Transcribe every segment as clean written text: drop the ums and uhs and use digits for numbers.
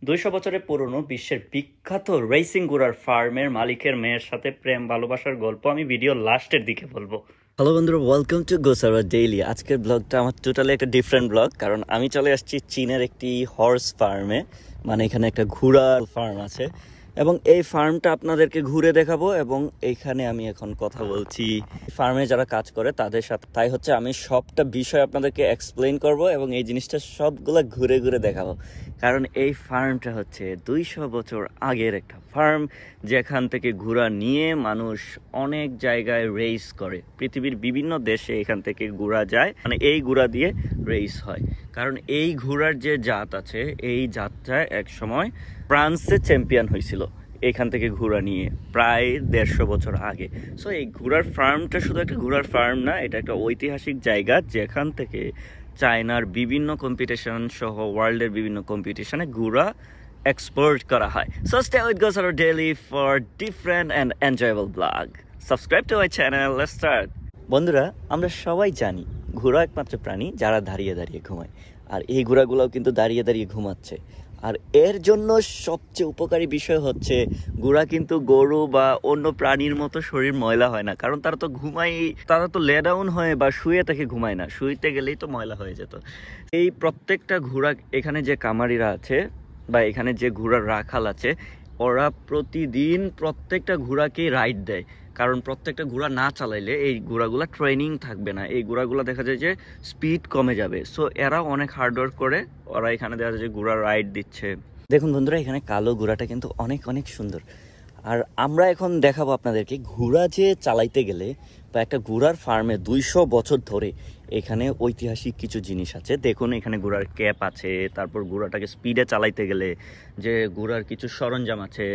200 বছরের পুরনো বিশ্বের বিখ্যাত রেসিং ঘোড়ার ফার্মের মালিকের মেয়ের সাথে প্রেম ভালোবাসার গল্প আমি ভিডিও লাস্টের দিকে বলবো। হ্যালো বন্ধুরা, ওয়েলকাম টু গোসারা ডেইলি। আজকের ব্লগটা আমার টোটালি একটা ডিফারেন্ট ব্লগ, কারণ আমি চলে আসছি চীনের একটি হর্স ফার্মে। মানে এখানে একটা ঘোড়ার ফার্ম আছে এবং এই ফার্মটা আপনাদেরকে ঘুরে দেখাবো এবং এইখানে আমি এখন কথা বলছি ফার্মে যারা কাজ করে তাদের সাথে। তাই হচ্ছে আমি সবটা বিষয় আপনাদেরকে এক্সপ্লেইন করব এবং এই জিনিসটা সবগুলো ঘুরে ঘুরে দেখাবো, কারণ এই ফার্মটা হচ্ছে 200 বছর আগের একটা ফার্ম, যেখান থেকে ঘোড়া নিয়ে মানুষ অনেক জায়গায় রেস করে। পৃথিবীর বিভিন্ন দেশে এখান থেকে ঘোড়া যায়, মানে এই ঘোড়া দিয়ে রেস হয়। কারণ এই ঘোড়ার যে জাত আছে, এই জাতটা এক সময় ফ্রান্সে চ্যাম্পিয়ন হয়েছিল এখান থেকে ঘোড়া নিয়ে প্রায় 150 বছর আগে। সো এই ঘোড়ার ফার্মটা শুধু একটা ঘোড়ার ফার্ম না, এটা একটা ঐতিহাসিক জায়গা যেখান থেকে চায়নার বিভিন্ন কম্পিটিশন সহ ওয়ার্ল্ডের বিভিন্ন কম্পিটিশনে ঘোড়া এক্সপোর্ট করা হয়। So stay with Gosara daily for different and enjoyable blog. Subscribe to my channel. Let's start. বন্ধুরা, আমরা সবাই জানি ঘোড়া একমাত্র প্রাণী যারা দাঁড়িয়ে দাঁড়িয়ে ঘুমায়, আর এই ঘোড়াগুলোও কিন্তু দাঁড়িয়ে দাঁড়িয়ে ঘুমাচ্ছে। আর এর জন্য সবচেয়ে উপকারী বিষয় হচ্ছে ঘোড়া কিন্তু গরু বা অন্য প্রাণীর মতো শরীর ময়লা হয় না, কারণ তারা তো ঘুমায়, তারা তো লে ডাউন হয়ে বা শুয়ে থেকে ঘুমায় না, শুইতে গেলেই তো ময়লা হয়ে যেত। এই প্রত্যেকটা ঘোড়া, এখানে যে কামারিরা আছে বা এখানে যে ঘোড়ার রাখাল আছে, ওরা প্রতিদিন প্রত্যেকটা ঘোড়াকেই রাইড দেয়, কারণ প্রত্যেকটা ঘোড়া না চালাইলে এই ঘোড়াগুলো ট্রেনিং থাকবে না, এই ঘোড়াগুলো দেখা যায় যে স্পিড কমে যাবে। সো এরা অনেক হার্ডওয়ার্ক করে, ওরা এখানে দেখা যায় যে ঘোড়া রাইড দিচ্ছে। দেখুন বন্ধুরা, এখানে কালো ঘোড়াটা কিন্তু অনেক অনেক সুন্দর। আর আমরা এখন দেখাবো আপনাদেরকে ঘোড়া যে চালাইতে গেলে বা একটা ঘোড়ার ফার্মে 200 বছর ধরে এখানে ঐতিহাসিক কিছু জিনিস আছে। দেখুন, এখানে ঘোড়ার ক্যাপ আছে, তারপর ঘোড়াটাকে স্পিডে চালাইতে গেলে যে ঘোড়ার কিছু সরঞ্জাম আছে।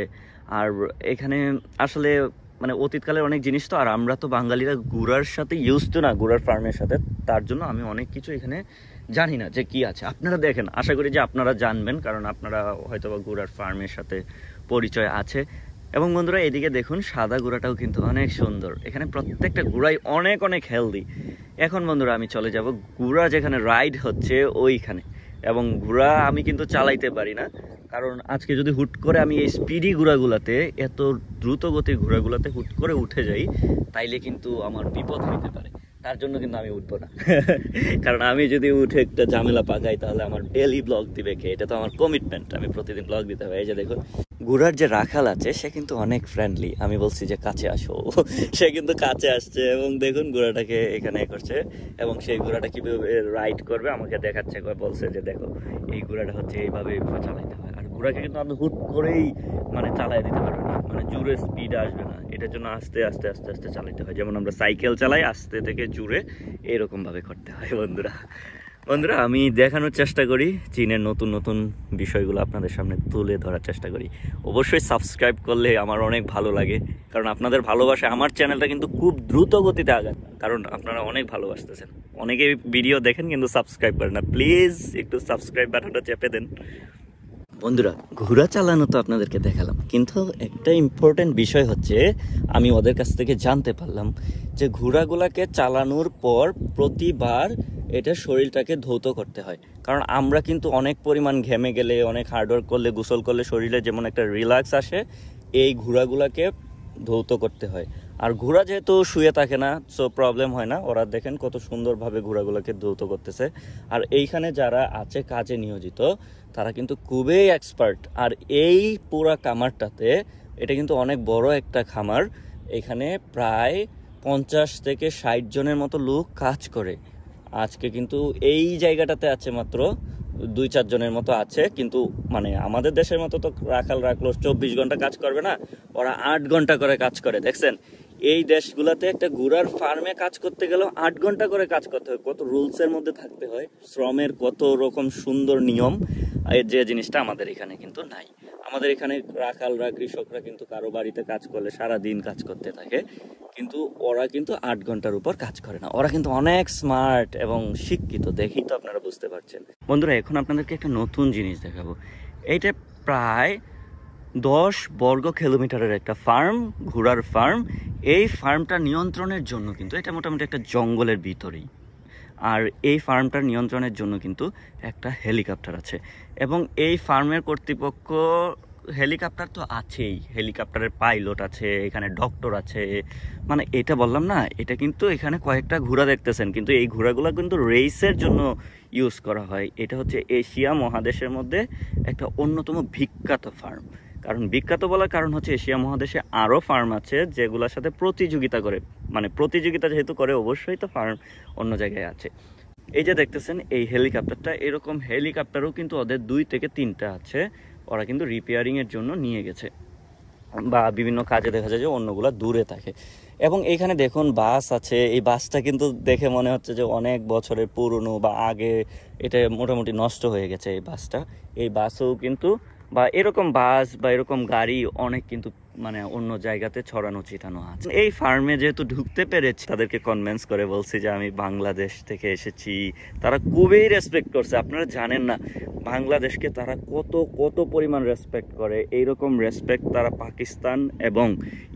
আর এখানে আসলে মানে অতীতকালের অনেক জিনিস তো, আর আমরা তো বাঙালিরা ঘোড়ার সাথে ইউজ তো না, ঘোড়ার ফার্মের সাথে, তার জন্য আমি অনেক কিছু এখানে জানি না যে কি আছে। আপনারা দেখেন, আশা করি যে আপনারা জানবেন, কারণ আপনারা হয়তো বা ঘোড়ার ফার্মের সাথে পরিচয় আছে। এবং বন্ধুরা, এদিকে দেখুন, সাদা ঘোড়াটাও কিন্তু অনেক সুন্দর। এখানে প্রত্যেকটা ঘোড়াই অনেক অনেক হেলদি। এখন বন্ধুরা আমি চলে যাব ঘোড়া যেখানে রাইড হচ্ছে ওইখানে। এবং ঘোড়া আমি কিন্তু চালাইতে পারি না, কারণ আজকে যদি হুট করে আমি এই স্পিডি ঘোড়াগুলাতে, এত দ্রুত গতির ঘোড়াগুলাতে হুট করে উঠে যাই, তাইলে কিন্তু আমার বিপদ হইতে পারে। তার জন্য কিন্তু আমি উঠবো না। কারণ আমি যদি উঠে একটা ঝামেলা পাকাই, তাহলে আমার ডেলি ব্লগ দিবে কে? এটা তো আমার কমিটমেন্ট, আমি প্রতিদিন ব্লগ দিতে হবে। এই যে দেখুন, ঘোড়ার যে রাখাল আছে সে কিন্তু অনেক ফ্রেন্ডলি। আমি বলছি যে কাছে আসো, সে কিন্তু কাছে আসছে এবং দেখুন ঘোড়াটাকে এখানে করছে এবং সেই ঘোড়াটা কিভাবে রাইড করবে আমাকে দেখাচ্ছে। বলছে যে দেখো, এই ঘোড়াটা হচ্ছে এইভাবে চালাইতে হয়। আর ঘোড়াকে কিন্তু আপনি হুট করেই মানে চালাই দিতে পারবেন না, মানে জোরে স্পিড আসবে না, এটার জন্য আস্তে আস্তে আস্তে আস্তে চালাইতে হয়। যেমন আমরা সাইকেল চালাই, আস্তে থেকে জোরে, এরকম ভাবে করতে হয়। বন্ধুরা আমি দেখানোর চেষ্টা করি চীনের নতুন নতুন বিষয়গুলো আপনাদের সামনে তুলে ধরার চেষ্টা করি। অবশ্যই সাবস্ক্রাইব করলে আমার অনেক ভালো লাগে, কারণ আপনাদের ভালোবাসা আমার চ্যানেলটা কিন্তু খুব দ্রুত গতিতে আগায়, কারণ আপনারা অনেক ভালোবাসতেছেন। অনেকে ভিডিও দেখেন কিন্তু সাবস্ক্রাইব করেন না, প্লিজ একটু সাবস্ক্রাইব বাটনটা চেপে দেন। বন্ধুরা, ঘোড়া চালানো তো আপনাদেরকে দেখালাম, কিন্তু একটা ইম্পর্টেন্ট বিষয় হচ্ছে আমি ওদের কাছ থেকে জানতে পারলাম যে ঘোড়াগুলাকে চালানোর পর প্রতিবার এটা শরীরটাকে ধৌত করতে হয়। কারণ আমরা কিন্তু অনেক পরিমাণ ঘেমে গেলে, অনেক হার্ডওয়ার্ক করলে, গোসল করলে শরীরে যেমন একটা রিল্যাক্স আসে, এই ঘোড়াগুলাকে ধৌত করতে হয়। আর ঘোড়া যেহেতু শুয়ে থাকে না, সো প্রবলেম হয় না। ওরা দেখেন কত সুন্দরভাবে ঘোড়াগুলোকে ধৌত করতেছে। আর এইখানে যারা আছে কাজে নিয়োজিত, তারা কিন্তু খুবই এক্সপার্ট। আর এই পুরা খামারটাতে, এটা কিন্তু অনেক বড় একটা খামার, এখানে প্রায় 50 থেকে 60 জনের মতো লোক কাজ করে। আজকে কিন্তু এই জায়গাটাতে আছে মাত্র 2-4 জনের মতো আছে, কিন্তু মানে আমাদের দেশের মতো তো রাখাল রাখলো 24 ঘন্টা কাজ করবে না, ওরা 8 ঘন্টা করে কাজ করে। দেখছেন, এই দেশগুলোতে একটা ঘোড়ার ফার্মে কাজ করতে গেলেও 8 ঘন্টা করে কাজ করতে হয়। কত রুলসের মধ্যে থাকতে হয়, শ্রমের কত রকম সুন্দর নিয়ম, যে জিনিসটা আমাদের এখানে কিন্তু নাই। আমাদের এখানে রাখালরা, কৃষকরা কিন্তু কারো বাড়িতে কাজ করলে সারা দিন কাজ করতে থাকে, কিন্তু ওরা কিন্তু 8 ঘন্টার উপর কাজ করে না। ওরা কিন্তু অনেক স্মার্ট এবং শিক্ষিত, দেখেই তো আপনারা বুঝতে পারছেন। বন্ধুরা, এখন আপনাদেরকে একটা নতুন জিনিস দেখাবো। এইটা প্রায় 10 বর্গ কিলোমিটারের একটা ফার্ম, ঘোড়ার ফার্ম। এই ফার্মটা নিয়ন্ত্রণের জন্য কিন্তু এটা মোটামুটি একটা জঙ্গলের ভিতরেই। আর এই ফার্মটার নিয়ন্ত্রণের জন্য কিন্তু একটা হেলিকপ্টার আছে, এবং এই ফার্মের কর্তৃপক্ষ হেলিকপ্টার তো আছেই, হেলিকপ্টারের পাইলট আছে, এখানে ডক্টর আছে। মানে এটা বললাম না, এটা কিন্তু এখানে কয়েকটা ঘোড়া দেখতেছেন, কিন্তু এই ঘোড়াগুলো কিন্তু রেসের জন্য ইউজ করা হয়। এটা হচ্ছে এশিয়া মহাদেশের মধ্যে একটা অন্যতম বিখ্যাত ফার্ম। কারণ বিখ্যাত বলার কারণ হচ্ছে এশিয়া মহাদেশে আরও ফার্ম আছে যেগুলোর সাথে প্রতিযোগিতা করে, মানে প্রতিযোগিতা যেহেতু করে অবশ্যই তো ফার্ম অন্য জায়গায় আছে। এই যে দেখতেছেন এই হেলিকপ্টারটা, এরকম হেলিকপ্টারও কিন্তু ওদের 2 থেকে 3টা আছে, ওরা কিন্তু রিপেয়ারিংয়ের জন্য নিয়ে গেছে, বা বিভিন্ন কাজে দেখা যায় যে অন্যগুলো দূরে থাকে। এবং এইখানে দেখুন বাস আছে, এই বাসটা কিন্তু দেখে মনে হচ্ছে যে অনেক বছরের পুরনো বা আগে এটা মোটামুটি নষ্ট হয়ে গেছে এই বাসটা। এই বাসও কিন্তু বা এরকম বাস বা এরকম গাড়ি অনেক কিন্তু মানে অন্য জায়গাতে ছড়ানো ছিটানো আছে। এই ফার্মে যেহেতু ঢুকতে পেরেছি, তাদেরকে কনভিন্স করে বলছি যে আমি বাংলাদেশ থেকে এসেছি। তারা খুবই রেসপেক্ট করছে, আপনারা জানেন না বাংলাদেশকে তারা কত কত পরিমাণ রেসপেক্ট করে। এইরকম রেসপেক্ট তারা পাকিস্তান এবং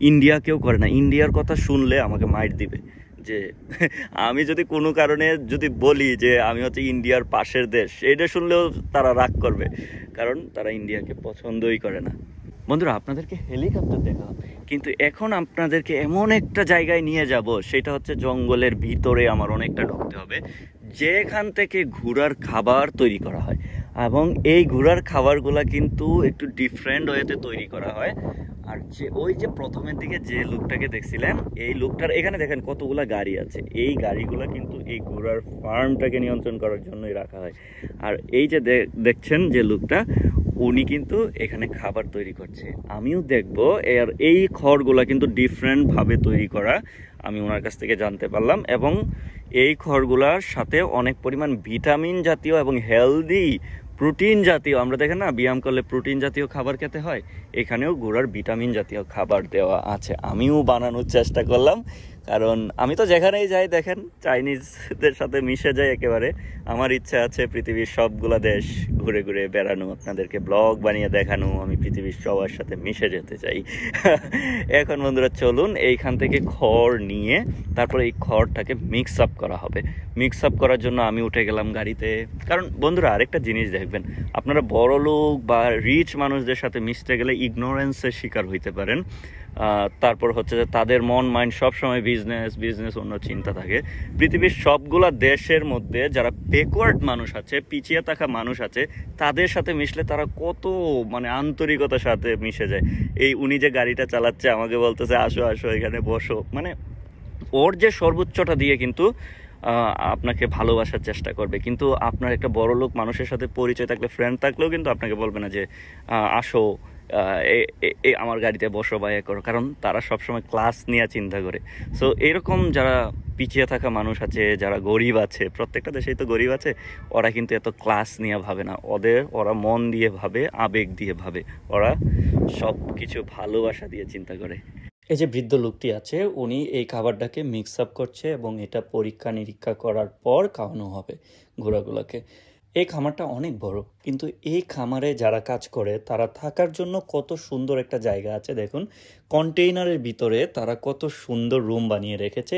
ইন্ডিয়াকেও করে না। ইন্ডিয়ার কথা শুনলে আমাকে মাইর দিবে, যে আমি যদি কোনো কারণে যদি বলি যে আমি হচ্ছে ইন্ডিয়ার পাশের দেশ, এটা শুনলেও তারা রাগ করবে, কারণ তারা ইন্ডিয়াকে পছন্দই করে না। বন্ধুরা, আপনাদেরকে হেলিকপ্টার দেখালাম, কিন্তু এখন আপনাদেরকে এমন একটা জায়গায় নিয়ে যাব, সেটা হচ্ছে জঙ্গলের ভিতরে আমার অনেকটা ঢুকতে হবে, যেখান থেকে ঘোড়ার খাবার তৈরি করা হয়। এবং এই ঘোড়ার খাবারগুলা কিন্তু একটু ডিফারেন্ট ওয়েতে তৈরি করা হয়। আর যে ওই যে প্রথমের দিকে যে লোকটাকে দেখছিলেন, এই লোকটার এখানে দেখেন কতগুলা গাড়ি আছে, এই গাড়িগুলা কিন্তু এই ঘোড়ার ফার্মটাকে নিয়ন্ত্রণ করার জন্যই রাখা হয়। আর এই যে দেখছেন যে লোকটা, উনি কিন্তু এখানে খাবার তৈরি করছে। আমিও দেখবো এর এই খড়গুলা কিন্তু ডিফারেন্টভাবে তৈরি করা, আমি ওনার কাছ থেকে জানতে পারলাম। এবং এই খড়গুলার সাথে অনেক পরিমাণ ভিটামিন জাতীয় এবং হেলদি প্রোটিন জাতীয়, আমরা দেখেন না ব্যায়াম করলে প্রোটিন জাতীয় খাবার খেতে হয়, এখানেও ঘোড়ার ভিটামিন জাতীয় খাবার দেওয়া আছে। আমিও বানানোর চেষ্টা করলাম, কারণ আমি তো যেখানেই যাই দেখেন চাইনিজদের সাথে মিশে যাই একেবারে। আমার ইচ্ছা আছে পৃথিবীর সবগুলা দেশ ঘুরে ঘুরে বেড়ানো, আপনাদেরকে ব্লগ বানিয়ে দেখানো, আমি পৃথিবীর সবার সাথে মিশে যেতে চাই। এখন বন্ধুরা চলুন, এইখান থেকে খড় নিয়ে তারপরে এই খড়টাকে মিক্স আপ করা হবে। মিক্স আপ করার জন্য আমি উঠে গেলাম গাড়িতে। কারণ বন্ধুরা আরেকটা জিনিস দেখবেন, আপনারা বড় লোক বা রিচ মানুষদের সাথে মিশতে গেলে ইগনোরেন্সের শিকার হইতে পারেন। তারপর হচ্ছে যে তাদের মন মাইন্ড সবসময় বিজনেস বিজনেস অন্য চিন্তা থাকে। পৃথিবীর সবগুলা দেশের মধ্যে যারা ব্যাকওয়ার্ড মানুষ আছে, পিছিয়ে থাকা মানুষ আছে, তাদের সাথে মিশলে তারা কত মানে আন্তরিকতার সাথে মিশে যায়। এই উনি যে গাড়িটা চালাচ্ছে আমাকে বলতেছে আসো আসো এখানে বসো, মানে ওর যে সর্বোচ্চটা দিয়ে কিন্তু আপনাকে ভালোবাসার চেষ্টা করবে। কিন্তু আপনার একটা বড় লোক মানুষের সাথে পরিচয় থাকলে, ফ্রেন্ড থাকলেও কিন্তু আপনাকে বলবে না যে আসো আমার গাড়িতে বসো বা এ করো, কারণ তারা সবসময় ক্লাস নিয়ে চিন্তা করে। সো এরকম যারা পিছিয়ে থাকা মানুষ আছে, যারা গরিব আছে, প্রত্যেকটা দেশেই তো গরিব আছে, ওরা কিন্তু এত ক্লাস নিয়ে ভাবে না, ওরা মন দিয়ে ভাবে, আবেগ দিয়ে ভাবে, ওরা সব কিছু ভালোবাসা দিয়ে চিন্তা করে। এই যে বৃদ্ধ লোকটি আছে, উনি এই খাবারটাকে মিক্স আপ করছে এবং এটা পরীক্ষা নিরীক্ষা করার পর খাওয়ানো হবে ঘোড়াগুলোকে। এই খামারটা অনেক বড়, কিন্তু এই খামারে যারা কাজ করে তারা থাকার জন্য কত সুন্দর একটা জায়গা আছে দেখুন। কন্টেইনারের ভিতরে তারা কত সুন্দর রুম বানিয়ে রেখেছে।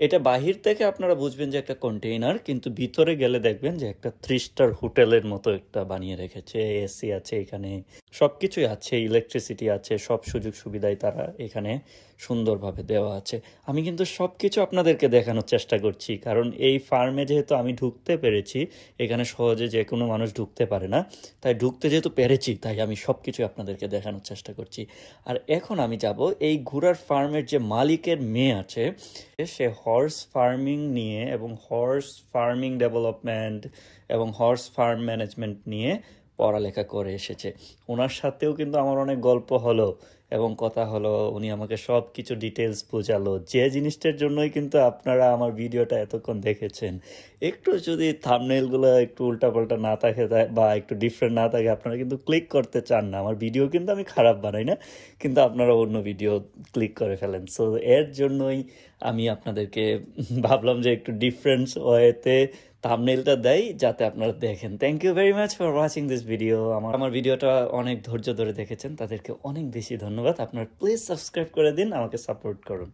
এটা বাহির থেকে আপনারা বুঝবেন যে একটা কন্টেইনার, কিন্তু ভিতরে গেলে দেখবেন যে একটা 3 স্টার হোটেলের মতো একটা বানিয়ে রেখেছে। এসি আছে এখানে, সব কিছুই আছে, ইলেকট্রিসিটি আছে, সব সুযোগ সুবিধাই তারা এখানে সুন্দরভাবে দেওয়া আছে। আমি কিন্তু সব কিছু আপনাদেরকে দেখানোর চেষ্টা করছি, কারণ এই ফার্মে যেহেতু আমি ঢুকতে পেরেছি, এখানে সহজে যে কোনো মানুষ ঢুকতে পারে না, তাই ঢুকতে যেহেতু পেরেছি তাই আমি সব কিছু আপনাদেরকে দেখানোর চেষ্টা করছি। আর এখন আমি যাব এই ঘোড়ার ফার্মের যে মালিকের মেয়ে আছে, সে হর্স ফার্মিং নিয়ে এবং হর্স ফার্মিং ডেভেলপমেন্ট এবং হর্স ফার্ম ম্যানেজমেন্ট নিয়ে পড়ালেখা করে এসেছে। ওনার সাথেও কিন্তু আমার অনেক গল্প হলো এবং কথা হলো, উনি আমাকে সব কিছু ডিটেলস বোঝালো, যে জিনিসটার জন্যই কিন্তু আপনারা আমার ভিডিওটা এতক্ষণ দেখেছেন। একটু যদি থাম্বনেইলগুলো একটু উল্টাপাল্টা না থাকে বা একটু ডিফারেন্ট না থাকে, আপনারা কিন্তু ক্লিক করতে চান না। আমার ভিডিও কিন্তু আমি খারাপ বানাই না, কিন্তু আপনারা অন্য ভিডিও ক্লিক করে ফেলেন। সো এর জন্যই আমি আপনাদেরকে ভাবলাম যে একটু ডিফারেন্স ওয়েতে থাম্বনেইলটা দেই, যাতে আপনারা দেখেন। Thank you very much for watching this video. আমার ভিডিওটা অনেক ধৈর্য ধরে দেখেছেন, তাদেরকে অনেক বেশি ধন্যবাদ। আপনারা প্লিজ সাবস্ক্রাইব করে দিন, আমাকে সাপোর্ট করুন।